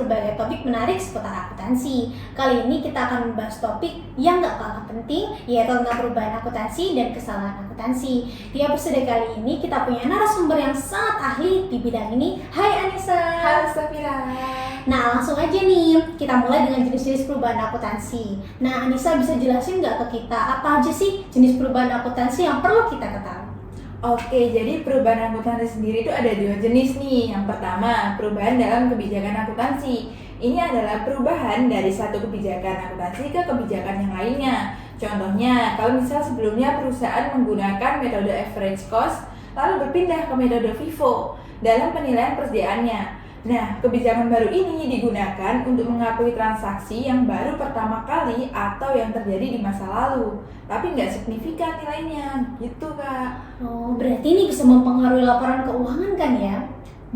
berbagai topik menarik seputar akuntansi. Kali ini kita akan membahas topik yang gak kalah penting, yaitu tentang perubahan akuntansi dan kesalahan akuntansi. Di episode kali ini kita punya narasumber yang sangat ahli di bidang ini. Hai Anissa. Halo Safira. Nah, langsung aja nih, kita mulai dengan jenis-jenis perubahan akuntansi. Nah, Anissa bisa jelasin nggak ke kita apa aja sih jenis perubahan akuntansi yang perlu kita ketahui? Oke, jadi perubahan akuntansi sendiri itu ada dua jenis nih. Yang pertama, perubahan dalam kebijakan akuntansi. Ini adalah perubahan dari satu kebijakan akuntansi ke kebijakan yang lainnya. Contohnya, kalau misal sebelumnya perusahaan menggunakan metode average cost, lalu berpindah ke metode FIFO dalam penilaian persediaannya. Nah, kebijakan baru ini digunakan untuk mengakui transaksi yang baru pertama kali atau yang terjadi di masa lalu, tapi nggak signifikan nilainya, gitu Kak. Oh, berarti ini bisa mempengaruhi laporan keuangan kan ya?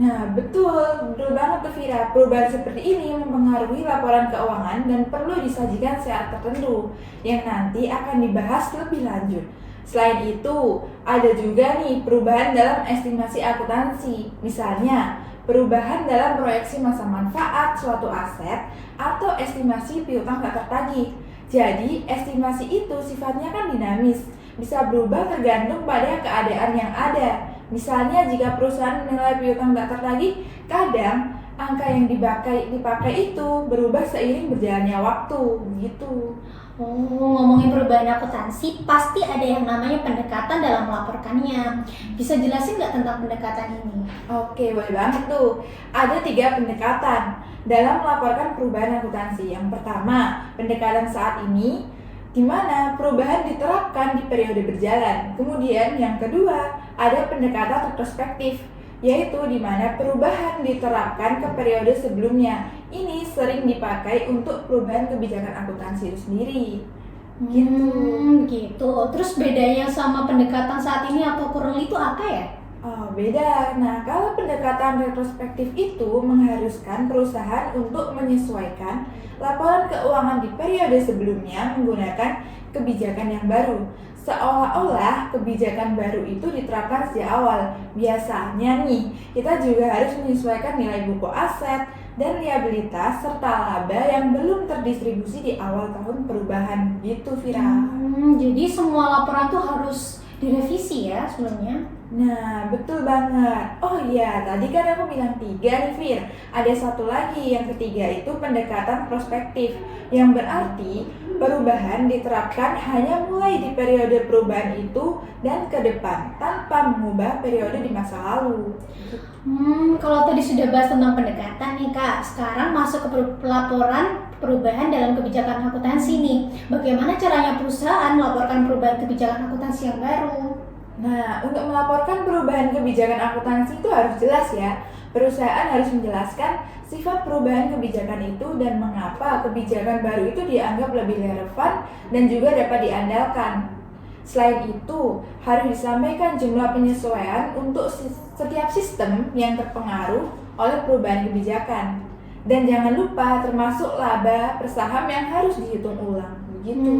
Nah, betul banget tuh Vira. Perubahan seperti ini mempengaruhi laporan keuangan dan perlu disajikan syarat tertentu yang nanti akan dibahas lebih lanjut. Selain itu, ada juga nih perubahan dalam estimasi akuntansi, misalnya perubahan dalam proyeksi masa manfaat suatu aset atau estimasi piutang tak tertagih. Jadi, estimasi itu sifatnya kan dinamis, bisa berubah tergantung pada keadaan yang ada. Misalnya, jika perusahaan menilai piutang tak tertagih, kadang angka yang dipakai itu berubah seiring berjalannya waktu, gitu. Oh, ngomongin perubahan akuntansi, pasti ada yang namanya pendekatan dalam melaporkannya. Bisa jelasin nggak tentang pendekatan ini? Oke, boleh banget tuh. Ada 3 pendekatan dalam melaporkan perubahan akuntansi. Yang pertama, pendekatan saat ini, di mana perubahan diterapkan di periode berjalan. Kemudian yang kedua, ada pendekatan retrospektif, yaitu di mana perubahan diterapkan ke periode sebelumnya. Ini sering dipakai untuk perubahan kebijakan akuntansi itu sendiri. Gitu. Terus bedanya sama pendekatan saat ini atau kurang itu apa ya? Oh, beda. Nah, kalau pendekatan retrospektif itu mengharuskan perusahaan untuk menyesuaikan laporan keuangan di periode sebelumnya menggunakan kebijakan yang baru. Seolah-olah kebijakan baru itu diterapkan sejak awal. Biasanya nih, kita juga harus menyesuaikan nilai buku aset dan liabilitas serta laba yang belum terdistribusi di awal tahun perubahan. Gitu, Vira. Jadi semua laporan tuh harus direvisi ya sebelumnya? Nah, betul banget. Oh iya, tadi kan aku bilang 3 nih, Fir. Ada satu lagi, yang ketiga itu pendekatan prospektif, yang berarti perubahan diterapkan hanya mulai di periode perubahan itu dan ke depan, tanpa mengubah periode di masa lalu. Kalau tadi sudah bahas tentang pendekatan nih Kak, sekarang masuk ke pelaporan perubahan dalam kebijakan akuntansi nih. Bagaimana caranya perusahaan melaporkan perubahan kebijakan akuntansi yang baru? Nah, untuk melaporkan perubahan kebijakan akuntansi itu harus jelas ya. Perusahaan harus menjelaskan sifat perubahan kebijakan itu dan mengapa kebijakan baru itu dianggap lebih relevan dan juga dapat diandalkan. Selain itu, harus disampaikan jumlah penyesuaian untuk setiap sistem yang terpengaruh oleh perubahan kebijakan. Dan jangan lupa termasuk laba per saham yang harus dihitung ulang. Begitu.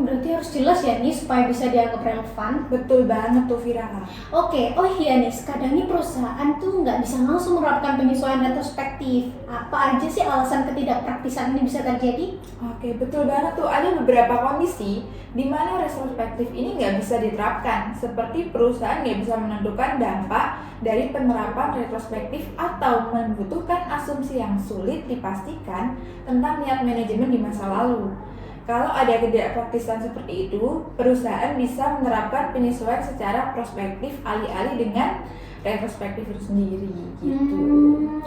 Berarti harus jelas ya nih supaya bisa dianggap relevan. Betul banget tuh Vira. Oke, oh iya nih, kadang nih perusahaan tuh nggak bisa langsung menerapkan penyesuaian retrospektif. Apa aja sih alasan ketidakpraktisan ini bisa terjadi? Oke, betul banget tuh. Ada beberapa kondisi di mana retrospektif ini nggak bisa diterapkan, seperti perusahaan nggak bisa menentukan dampak dari penerapan retrospektif atau membutuhkan asumsi yang sulit dipastikan tentang niat manajemen di masa lalu. Kalau ada ketidakpraktisan seperti itu, perusahaan bisa menerapkan penyesuaian secara prospektif alih-alih dengan retrospektif itu sendiri, gitu.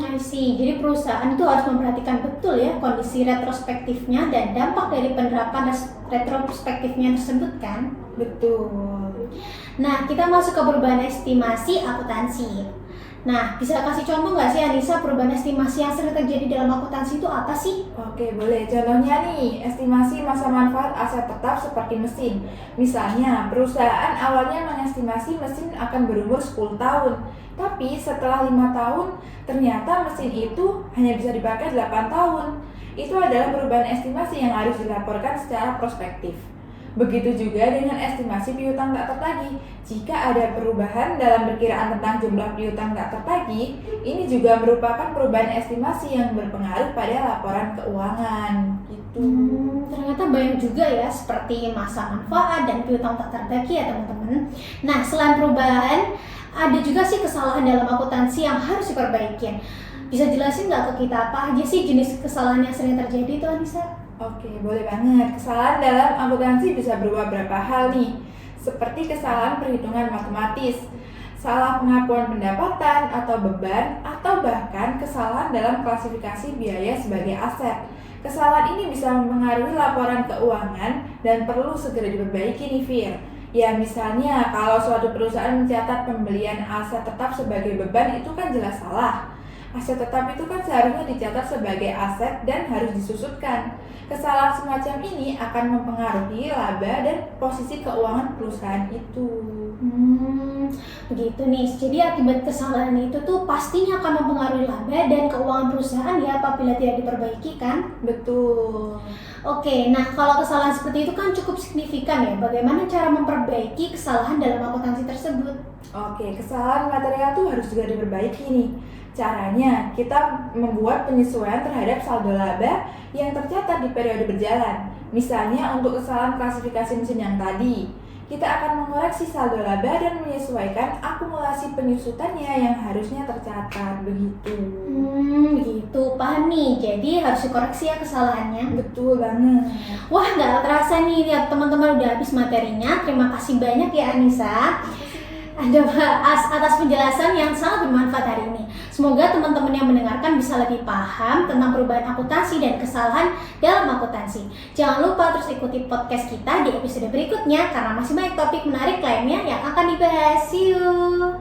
I see. Jadi perusahaan itu harus memperhatikan betul ya kondisi retrospektifnya dan dampak dari penerapan retrospektifnya tersebut kan? Betul. Nah, kita masuk ke perubahan estimasi akuntansi. Nah, bisa kasih contoh nggak sih Anissa perubahan estimasi yang sering terjadi dalam akuntansi itu apa sih? Oke, boleh. Contohnya nih, estimasi masa manfaat aset tetap seperti mesin. Misalnya, perusahaan awalnya mengestimasi mesin akan berumur 10 tahun. Tapi setelah 5 tahun, ternyata mesin itu hanya bisa dipakai 8 tahun. Itu adalah perubahan estimasi yang harus dilaporkan secara prospektif. Begitu juga dengan estimasi piutang tak tertagih. Jika ada perubahan dalam perkiraan tentang jumlah piutang tak tertagih, ini juga merupakan perubahan estimasi yang berpengaruh pada laporan keuangan. Gitu. Ternyata banyak juga ya, seperti masa manfaat dan piutang tak tertagih ya teman-teman. Nah, selain perubahan, ada juga sih kesalahan dalam akuntansi yang harus diperbaiki. Bisa jelasin nggak ke kita apa aja sih jenis kesalahan yang sering terjadi itu, Anissa? Oke, boleh banget. Kesalahan dalam akuntansi bisa berupa beberapa hal nih, seperti kesalahan perhitungan matematis, salah pengakuan pendapatan atau beban, atau bahkan kesalahan dalam klasifikasi biaya sebagai aset. Kesalahan ini bisa mempengaruhi laporan keuangan dan perlu segera diperbaiki nih, Fir. Ya, misalnya kalau suatu perusahaan mencatat pembelian aset tetap sebagai beban, itu kan jelas salah. Aset tetap itu kan seharusnya dicatat sebagai aset dan harus disusutkan. Kesalahan semacam ini akan mempengaruhi laba dan posisi keuangan perusahaan itu. Begitu nih. Jadi akibat kesalahan itu tuh pastinya akan mempengaruhi laba dan keuangan perusahaan ya apabila tidak diperbaiki kan? Betul. Oke, nah kalau kesalahan seperti itu kan cukup signifikan ya. Bagaimana cara memperbaiki kesalahan dalam akuntansi tersebut? Oke, kesalahan material tuh harus juga diperbaiki nih. Caranya, kita membuat penyesuaian terhadap saldo laba yang tercatat di periode berjalan. Misalnya untuk kesalahan klasifikasi mesin yang tadi, kita akan mengoreksi saldo laba dan menyesuaikan akumulasi penyusutannya yang harusnya tercatat, begitu. Begitu, paham nih. Jadi harus dikoreksi ya kesalahannya. Betul banget. Wah, nggak terasa nih, lihat teman-teman udah habis materinya. Terima kasih banyak ya Anissa. Atas penjelasan yang sangat bermanfaat hari ini. Semoga teman-teman yang mendengarkan bisa lebih paham tentang perubahan akuntansi dan kesalahan dalam akuntansi. Jangan lupa terus ikuti podcast kita di episode berikutnya karena masih banyak topik menarik lainnya yang akan dibahas. See you!